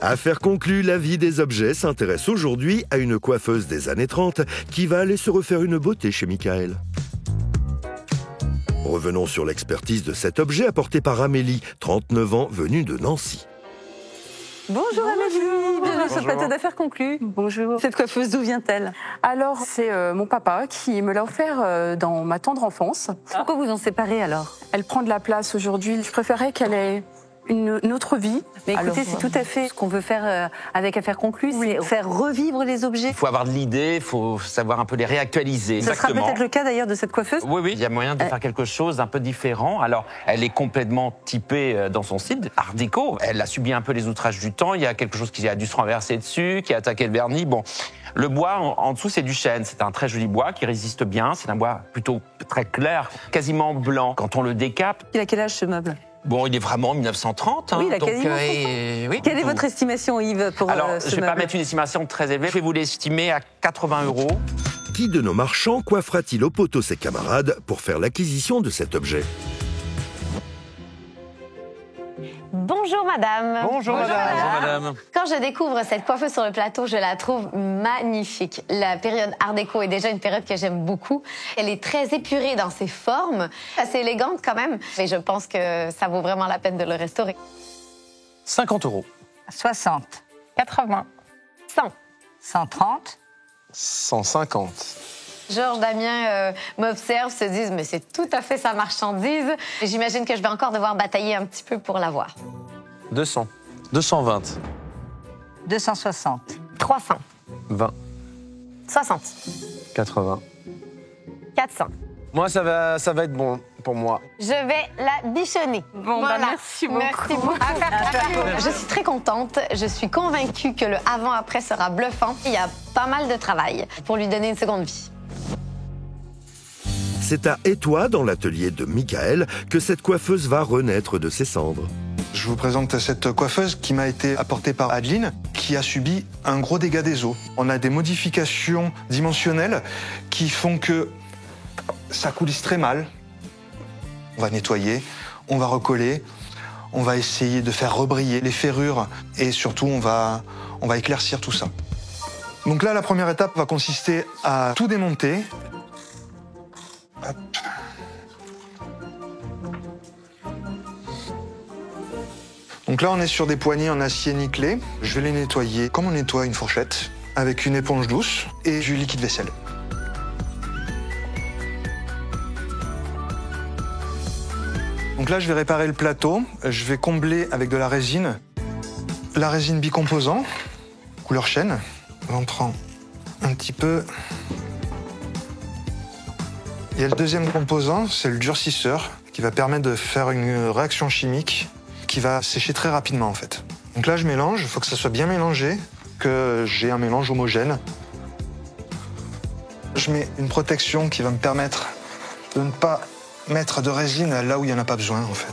Affaire conclue, la vie des objets s'intéresse aujourd'hui à une coiffeuse des années 30 qui va aller se refaire une beauté chez Michael. Revenons sur l'expertise de cet objet apporté par Amélie, 39 ans, venue de Nancy. Bonjour Amélie, bienvenue sur le plateau d'affaires conclues. Bonjour. Cette coiffeuse, d'où vient-elle? Alors, c'est mon papa qui me l'a offert dans ma tendre enfance. Pourquoi vous en séparez alors? Elle prend de la place aujourd'hui. Je préférais qu'elle ait une autre vie. Mais écoutez, c'est tout à fait ce qu'on veut faire avec Affaires conclues, c'est faire revivre les objets. Il faut avoir de l'idée, il faut savoir un peu les réactualiser. Ce sera peut-être le cas d'ailleurs de cette coiffeuse. Oui, il y a moyen de faire quelque chose d'un peu différent. Alors, elle est complètement typée dans son style, Art déco. Elle a subi un peu les outrages du temps. Il y a quelque chose qui a dû se renverser dessus, qui a attaqué le vernis. Bon, le bois en dessous, c'est du chêne. C'est un très joli bois qui résiste bien. C'est un bois plutôt très clair, quasiment blanc. Quand on le décape. Il a quel âge ce meuble? Bon, il est vraiment en 1930. Oui, il a donc, quasiment 30 ans. Oui. Quelle est votre estimation, Yves, pour Alors, ce je ne vais meuble? pas mettre une estimation très élevée. Je vais vous l'estimer à 80 €. Qui de nos marchands coiffera-t-il au poteau ses camarades pour faire l'acquisition de cet objet? Bonjour madame. Bonjour madame. Quand je découvre cette coiffeuse sur le plateau, je la trouve magnifique. La période Art déco est déjà une période que j'aime beaucoup. Elle est très épurée dans ses formes, assez élégante quand même. Et je pense que ça vaut vraiment la peine de le restaurer. 50 €. 60, 80. 100. 130, 150. Georges Damien m'observe, se disent mais c'est tout à fait sa marchandise. Et j'imagine que je vais encore devoir batailler un petit peu pour l'avoir. 200. 220. 260, 300. 20. 60. 80. 400. Moi, ça va être bon pour moi. Je vais la bichonner. Bon, bah, merci beaucoup. Merci beaucoup. Je suis très contente. Je suis convaincue que le avant-après sera bluffant. Il y a pas mal de travail pour lui donner une seconde vie. C'est à Étoile, dans l'atelier de Michael, que cette coiffeuse va renaître de ses cendres. Je vous présente cette coiffeuse qui m'a été apportée par Adeline, qui a subi un gros dégât des os. On a des modifications dimensionnelles qui font que ça coulisse très mal. On va nettoyer, on va recoller, on va essayer de faire rebriller les ferrures et surtout on va éclaircir tout ça. Donc là, la première étape va consister à tout démonter. Hop. Donc là, on est sur des poignées en acier nickelé. Je vais les nettoyer comme on nettoie une fourchette, avec une éponge douce et du liquide vaisselle. Donc là, je vais réparer le plateau. Je vais combler avec de la résine. La résine bicomposant, couleur chêne. On prend un petit peu. Il y a le deuxième composant, c'est le durcisseur, qui va permettre de faire une réaction chimique qui va sécher très rapidement en fait. Donc là, je mélange, il faut que ça soit bien mélangé, que j'ai un mélange homogène. Je mets une protection qui va me permettre de ne pas mettre de résine là où il n'y en a pas besoin en fait.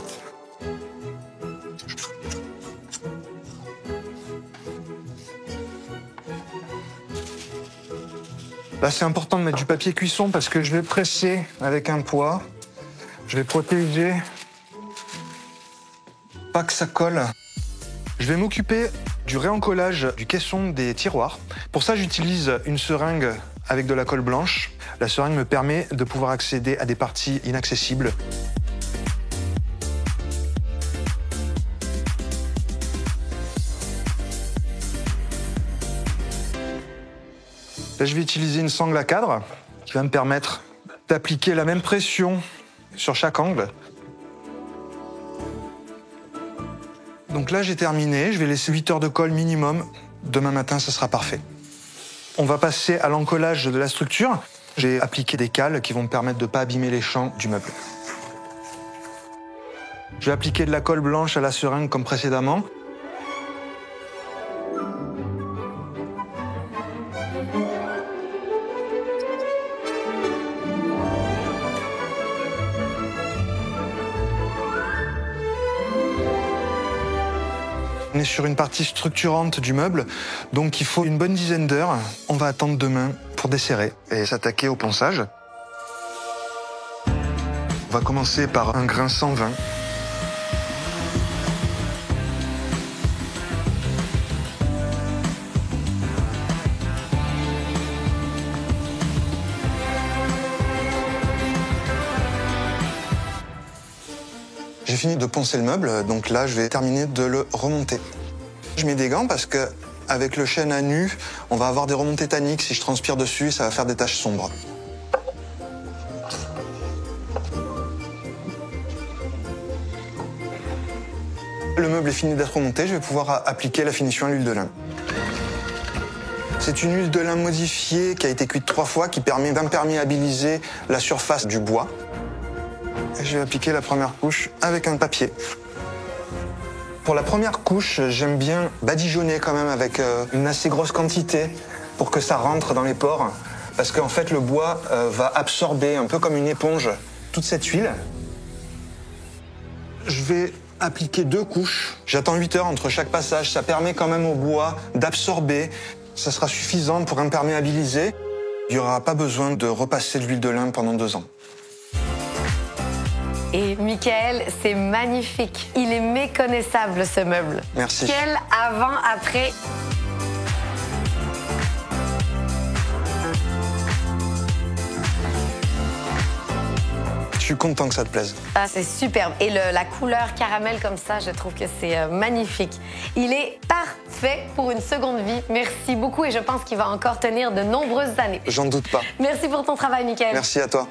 Là, c'est important de mettre du papier cuisson parce que je vais presser avec un poids. Je vais protéger, pas que ça colle. Je vais m'occuper du réencollage du caisson des tiroirs. Pour ça, j'utilise une seringue avec de la colle blanche. La seringue me permet de pouvoir accéder à des parties inaccessibles. Là, je vais utiliser une sangle à cadre qui va me permettre d'appliquer la même pression sur chaque angle. Donc là, j'ai terminé. Je vais laisser 8 heures de colle minimum. Demain matin, ça sera parfait. On va passer à l'encollage de la structure. J'ai appliqué des cales qui vont me permettre de ne pas abîmer les champs du meuble. Je vais appliquer de la colle blanche à la seringue comme précédemment. On est sur une partie structurante du meuble, donc il faut une bonne dizaine d'heures. On va attendre demain pour desserrer et s'attaquer au ponçage. On va commencer par un grain 120. J'ai fini de poncer le meuble, donc là, je vais terminer de le remonter. Je mets des gants parce que avec le chêne à nu, on va avoir des remontées tanniques. Si je transpire dessus, ça va faire des taches sombres. Le meuble est fini d'être remonté, je vais pouvoir appliquer la finition à l'huile de lin. C'est une huile de lin modifiée qui a été cuite 3 fois, qui permet d'imperméabiliser la surface du bois. Et je vais appliquer la première couche avec un papier. Pour la première couche, j'aime bien badigeonner quand même avec une assez grosse quantité pour que ça rentre dans les pores. Parce qu'en fait, le bois va absorber, un peu comme une éponge, toute cette huile. Je vais appliquer 2 couches. J'attends 8 heures entre chaque passage. Ça permet quand même au bois d'absorber. Ça sera suffisant pour imperméabiliser. Il n'y aura pas besoin de repasser de l'huile de lin pendant 2 ans. Et Michael, c'est magnifique. Il est méconnaissable, ce meuble. Merci. Quel avant-après. Je suis content que ça te plaise. Ah, c'est superbe. Et la couleur caramel comme ça, je trouve que c'est magnifique. Il est parfait pour une seconde vie. Merci beaucoup et je pense qu'il va encore tenir de nombreuses années. J'en doute pas. Merci pour ton travail, Michael. Merci à toi.